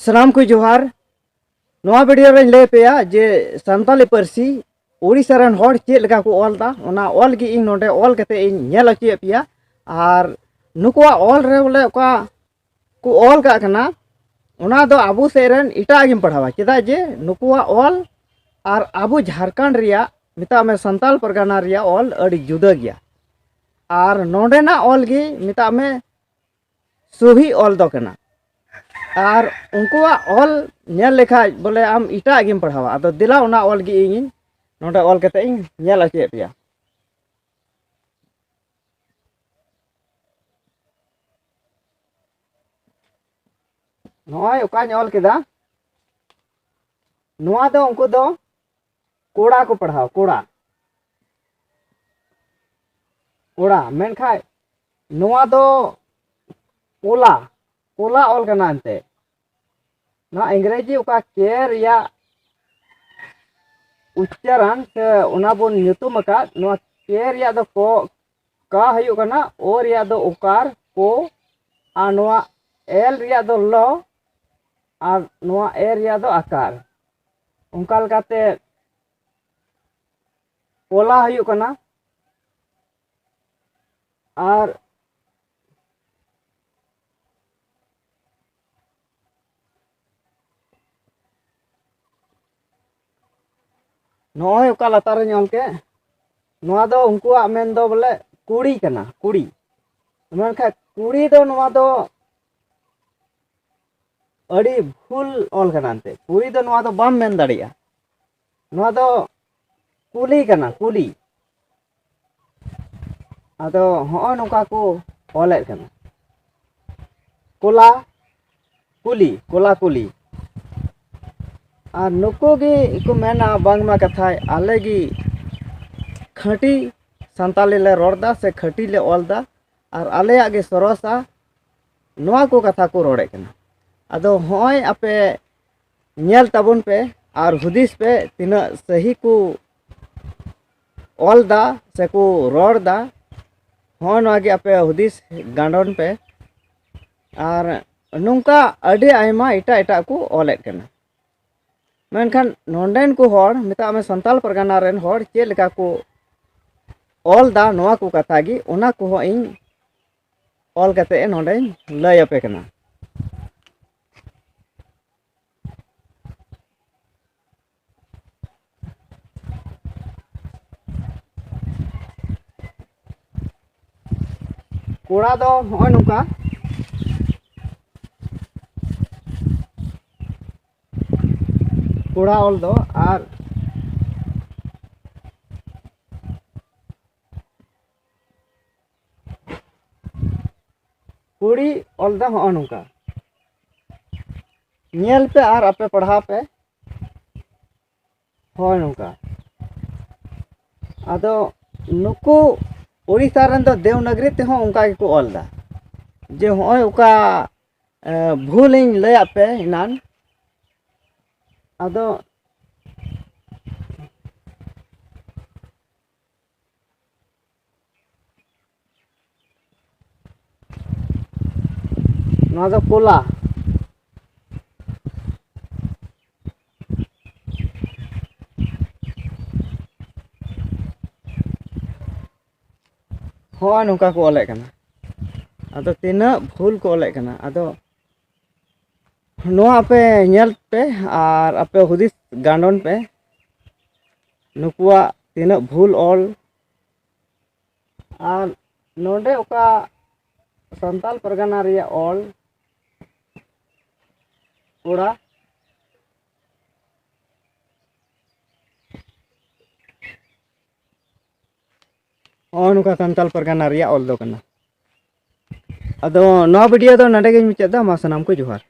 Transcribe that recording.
सलाम को जोहार। नवा वीडियो रे लay पेया जे संताली पारसी ओडिशा रन हर चेद लेका को ऑलदा ओना ऑल गी इन नोडे ऑल कते इन नेल अचिए पिया आर नुकुआ ऑल रे बोले ओका को ऑल का कना ओना दो आबू सेरन इटा गिम पढ़ावा चेदा जे नुकुआ ऑल आर आबू झारखंड रिया मिता में संताल परगना रिया ऑल अड़ी जुदा गया आर नोडेना ऑल गी मिता में सुही ऑल दो कना आर उनकुआ ऑल नेल लेखा बोले आम इटा गिम पढ़ावा अदो दिला ओना ऑल गी इन नोडे ऑल कते इन नेल अचिए पिया नॉय ओका ऑल केदा नोआ दो उनको दो कोड़ा को पढ़ाओ कोड़ा कोड़ा मेनखाय नोआ दो कोला कोला ऑल करना अंते ना अंग्रेजी ओका केर या उच्चारण से ओना बोन nyutum का नोआ केर या दो को का हयु करना और या दो उकार को आ नोआ एल रिया दो लो और नोआ ए रिया दो आकार उनका लगाते कोला हयु करना और नॉय ओका लतार ᱧᱚᱞ के नोआ दो उनकुआ मेन दो बोले कुड़ी कना कुड़ी मेनखा कुड़ी दो नोआ दो अड़ी भूल ऑल कना अंते कुड़ी दो नोआ दो बाम मेन दाड़िया नोआ दो कुली कना कुली आदो होय नोका को ऑले कना कोला कुली कोला कुली और नुको गी को मेना बांगमा कथा आले गी खटी संताली ले रोड़दा से खटी ले ऑलदा और आले आगे सरोसा नोआ को कथा को रोड़े कना अदो होय आपे नेल ताबुन पे और हुदिस पे तिना सही को ऑलदा से को रोड़दा होय नोआ गे आपे हुदिस गांडोन पे और नुंका अडे आयमा इटा इटा को ऑले कना मेनखान नोंडेन को हर मिता में संताल परगना रेन हर चेद लेका को ऑल दा नोआ को कथा गी ओना को हो इन ऑल कते नोंडे लय अपे कना कोड़ा दो होय नुका कोड़ा ऑल दो और कुड़ी ऑल दा हो नुका नेल पे और आपे पढ़ा पे हो नुका अदो नुकु ओडिशा रन दो देवनागरी ते हो उनका को ऑल दा जे होय उका भूल इन लय आपे नान अदो नोआ दो कोला हो नुका को ऑले कना अदो तीना भूल को ऑले कना अदो नोआ पे नेल पे और आपे हुदिस गांडोन पे नुकुआ तीना भूल ऑल और नोडे ओका संताल परगना रिया ऑल कोड़ा और नुका संताल परगना रिया ऑल दो कना अदो नवा वीडियो दो नडे गे मुचादा मा सनाम को जोहार।